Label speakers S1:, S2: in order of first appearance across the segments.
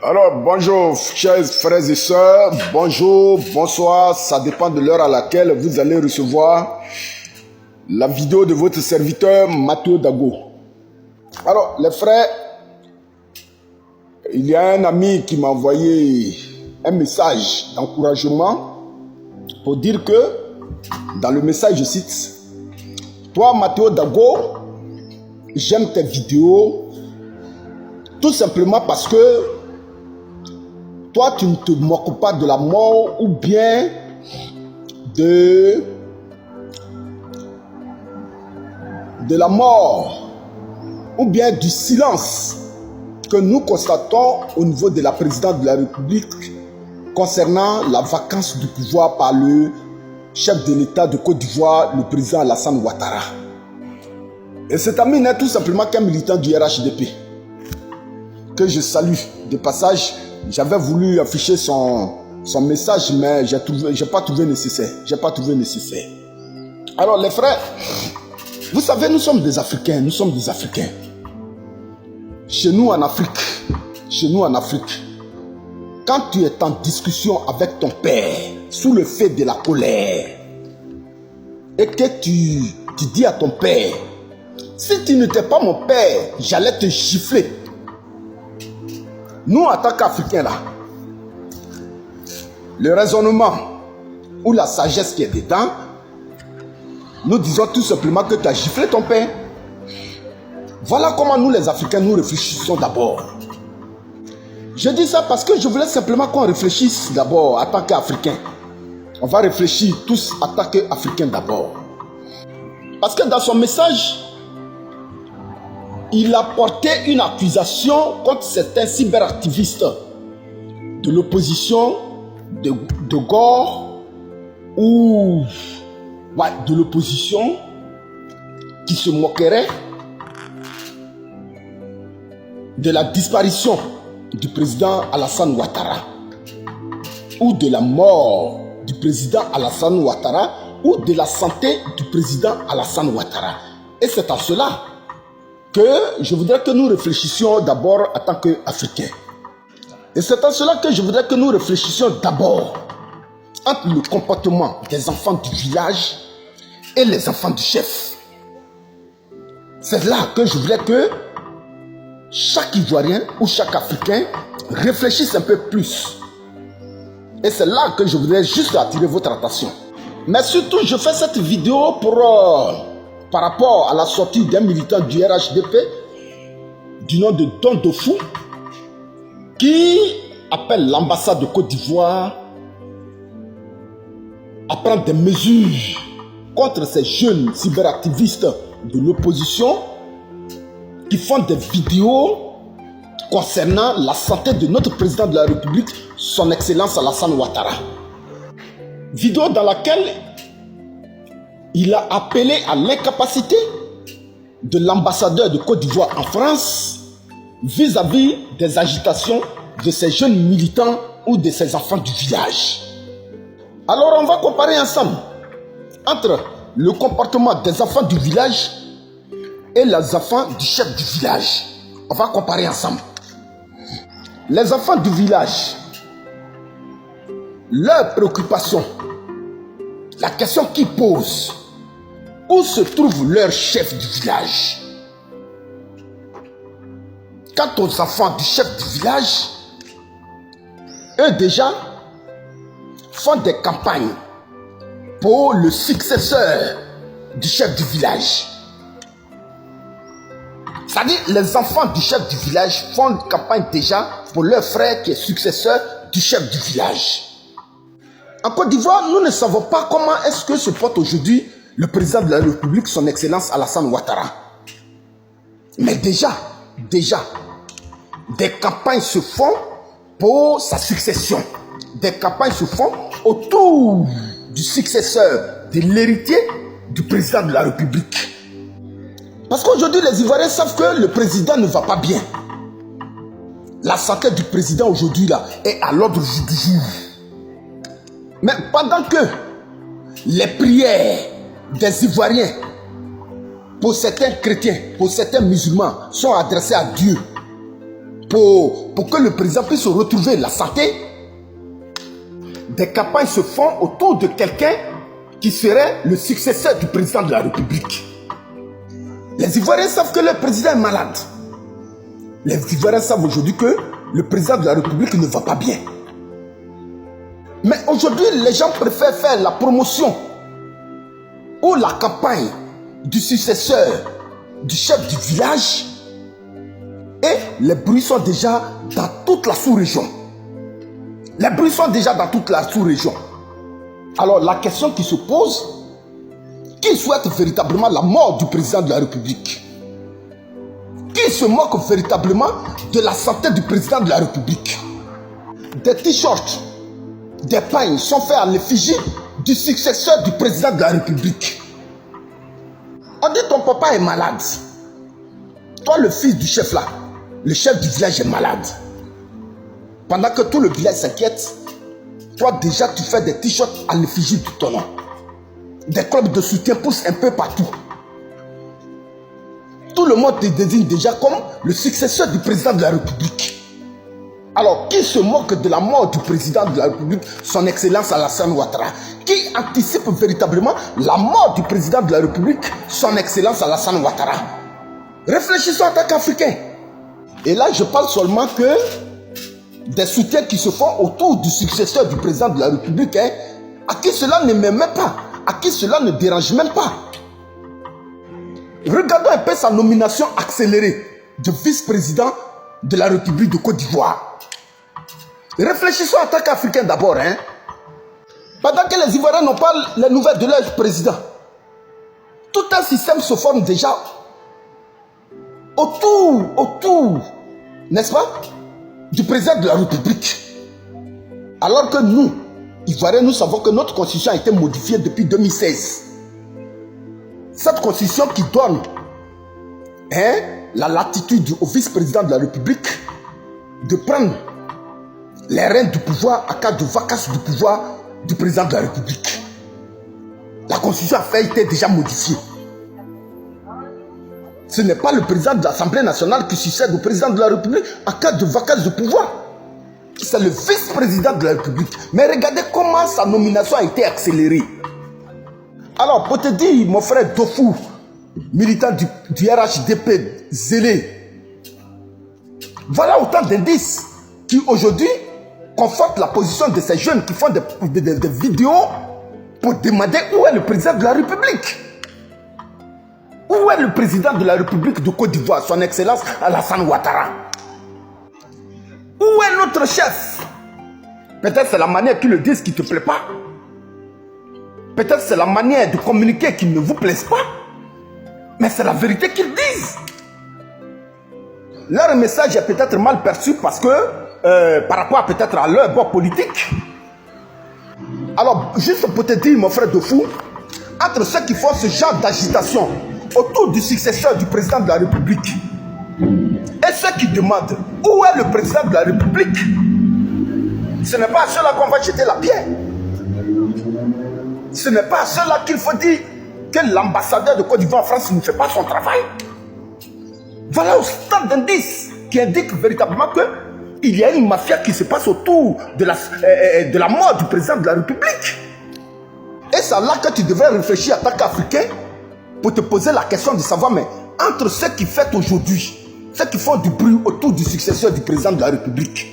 S1: Alors, bonjour, chers frères et sœurs, bonjour, bonsoir, ça dépend de l'heure à laquelle vous allez recevoir la vidéo de votre serviteur Mathieu Dago. Alors, les frères, il y a un ami qui m'a envoyé un message d'encouragement pour dire que, dans le message, je cite, « Toi, Mathieu Dago, j'aime tes vidéos tout simplement parce que toi, tu ne te moques pas de la mort ou bien de la mort ou bien du silence que nous constatons au niveau de la présidente de la République concernant la vacance du pouvoir par le chef de l'État de Côte d'Ivoire, le président Alassane Ouattara. Et cet ami n'est tout simplement qu'un militant du RHDP que je salue de passage. J'avais voulu afficher son message, mais j'ai pas trouvé nécessaire. Alors les frères, vous savez, nous sommes des Africains, Chez nous en Afrique, quand tu es en discussion avec ton père, sous le fait de la colère, et que tu dis à ton père, si tu n'étais pas mon père, j'allais te gifler. Nous, en tant qu'Africains, là, le raisonnement ou la sagesse qui est dedans, nous disons tout simplement que tu as giflé ton père. Voilà comment nous, les Africains, nous réfléchissons d'abord. Je dis ça parce que je voulais simplement qu'on réfléchisse d'abord en tant qu'Africains. On va réfléchir tous en tant qu'Africains d'abord. Parce que dans son message, il a porté une accusation contre certains cyberactivistes de l'opposition de Gore ou de l'opposition qui se moqueraient de la disparition du président Alassane Ouattara ou de la mort du président Alassane Ouattara ou de la santé du président Alassane Ouattara. Et c'est en cela que je voudrais que nous réfléchissions d'abord en tant qu'Africains. Et c'est en cela que je voudrais que nous réfléchissions d'abord entre le comportement des enfants du village et les enfants du chef. C'est là que je voudrais que chaque Ivoirien ou chaque Africain réfléchisse un peu plus. Et c'est là que je voudrais juste attirer votre attention. Mais surtout, je fais cette vidéo par rapport à la sortie d'un militant du RHDP du nom de Don Dofou qui appelle l'ambassade de Côte d'Ivoire à prendre des mesures contre ces jeunes cyberactivistes de l'opposition qui font des vidéos concernant la santé de notre président de la République, son Excellence Alassane Ouattara. Vidéo dans laquelle il a appelé à l'incapacité de l'ambassadeur de Côte d'Ivoire en France vis-à-vis des agitations de ces jeunes militants ou de ces enfants du village. Alors on va comparer ensemble entre le comportement des enfants du village et les enfants du chef du village. On va comparer ensemble. Les enfants du village, leur préoccupation, la question qu'ils posent, où se trouve leur chef du village? Quant aux enfants du chef du village, eux déjà font des campagnes pour le successeur du chef du village. C'est-à-dire les enfants du chef du village font une campagne déjà pour leur frère qui est successeur du chef du village. En Côte d'Ivoire, nous ne savons pas comment est-ce que se porte aujourd'hui le président de la République, son Excellence Alassane Ouattara. Mais déjà, des campagnes se font pour sa succession. Des campagnes se font autour du successeur, de l'héritier du président de la République. Parce qu'aujourd'hui, les Ivoiriens savent que le président ne va pas bien. La santé du président aujourd'hui là est à l'ordre du jour. Mais pendant que les prières des Ivoiriens, pour certains chrétiens, pour certains musulmans, sont adressées à Dieu, pour que le président puisse retrouver la santé, des campagnes se font autour de quelqu'un qui serait le successeur du président de la République. Les Ivoiriens savent que le président est malade. Les Ivoiriens savent aujourd'hui que le président de la République ne va pas bien. Mais aujourd'hui, les gens préfèrent faire la promotion ou la campagne du successeur du chef du village, et les bruits sont déjà dans toute la sous-région. Les bruits sont déjà dans toute la sous-région. Alors la question qui se pose, qui souhaite véritablement la mort du président de la République? Qui se moque véritablement de la santé du président de la République? Des t-shirts, des pagnes sont faits à l'effigie du successeur du président de la République. On dit ton papa est malade. Toi, le fils du chef là, le chef du village est malade. Pendant que tout le village s'inquiète, toi déjà tu fais des t-shirts à l'effigie de ton nom. Des clubs de soutien poussent un peu partout. Tout le monde te désigne déjà comme le successeur du président de la République. Alors, qui se moque de la mort du président de la République, son excellence Alassane Ouattara? Qui anticipe véritablement la mort du président de la République, son excellence Alassane Ouattara? Réfléchissons en tant qu'Africains. Et là, je parle seulement que des soutiens qui se font autour du successeur du président de la République, hein, à qui cela ne m'aime pas, à qui cela ne dérange même pas. Regardons un peu sa nomination accélérée de vice-président de la République de Côte d'Ivoire. Réfléchissons en tant qu'Africains d'abord. Hein. Pendant que les Ivoiriens n'ont pas les nouvelles de leur président, tout un système se forme déjà autour, n'est-ce pas, du président de la République. Alors que nous, Ivoiriens, nous savons que notre constitution a été modifiée depuis 2016. Cette constitution qui donne la latitude au vice-président de la République de prendre les rênes du pouvoir à cas de vacances du pouvoir du président de la République. La constitution a fait été déjà modifiée. Ce n'est pas le président de l'Assemblée nationale qui succède au président de la République en cas de vacances de pouvoir. C'est le vice-président de la République. Mais regardez comment sa nomination a été accélérée. Alors, pour te dire, mon frère Dofou, militant du RHDP zélé, voilà autant d'indices qui aujourd'hui confortent la position de ces jeunes qui font des vidéos pour demander où est le président de la République. Où est le président de la République de Côte d'Ivoire, son excellence Alassane Ouattara? Où est notre chef? Peut-être c'est la manière qu'ils le disent qui ne te plaît pas. Peut-être c'est la manière de communiquer qui ne vous plaise pas. Mais c'est la vérité qu'ils disent. Leur message est peut-être mal perçu parce que, par rapport peut-être à leur bord politique. Alors, juste pour te dire, mon frère Dofou, entre ceux qui font ce genre d'agitation autour du successeur du président de la République et ceux qui demandent où est le président de la République, ce n'est pas à ceux-là qu'on va jeter la pierre. Ce n'est pas à ceux-là qu'il faut dire que l'ambassadeur de Côte d'Ivoire en France ne fait pas son travail. Voilà autant d'indices qui indiquent véritablement qu'il y a une mafia qui se passe autour de la mort du président de la République. Et c'est là que tu devrais réfléchir en tant qu'Africain pour te poser la question de savoir, mais entre ceux qui fêtent aujourd'hui, ceux qui font du bruit autour du successeur du président de la République,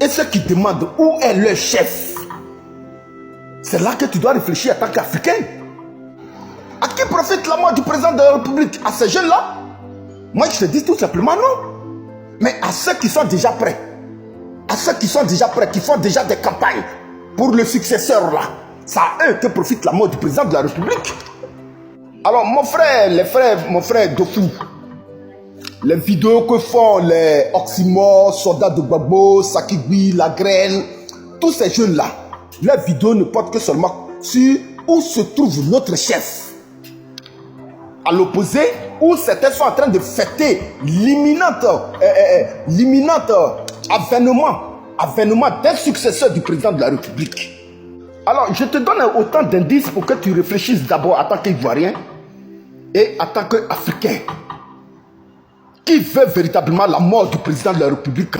S1: et ceux qui demandent où est leur chef, c'est là que tu dois réfléchir en tant qu'Africain. À qui profite la mort du président de la République? À ces jeunes-là? Moi, je te dis tout simplement non. Mais à ceux qui sont déjà prêts, à ceux qui sont déjà prêts, qui font déjà des campagnes pour le successeur là, c'est à eux que profite la mort du président de la République. Alors, mon frère Dofou, les vidéos que font les Oxymore, soldats de Gbagbo, Sakigui, La Graine, tous ces jeunes-là, leurs vidéos ne portent que seulement sur où se trouve notre chef. À l'opposé, où certains sont en train de fêter l'imminent avènement d'un successeur du président de la République. Alors, je te donne autant d'indices pour que tu réfléchisses d'abord en tant qu'Ivoirien et en tant qu'Africain. qui veut véritablement la mort du président de la République.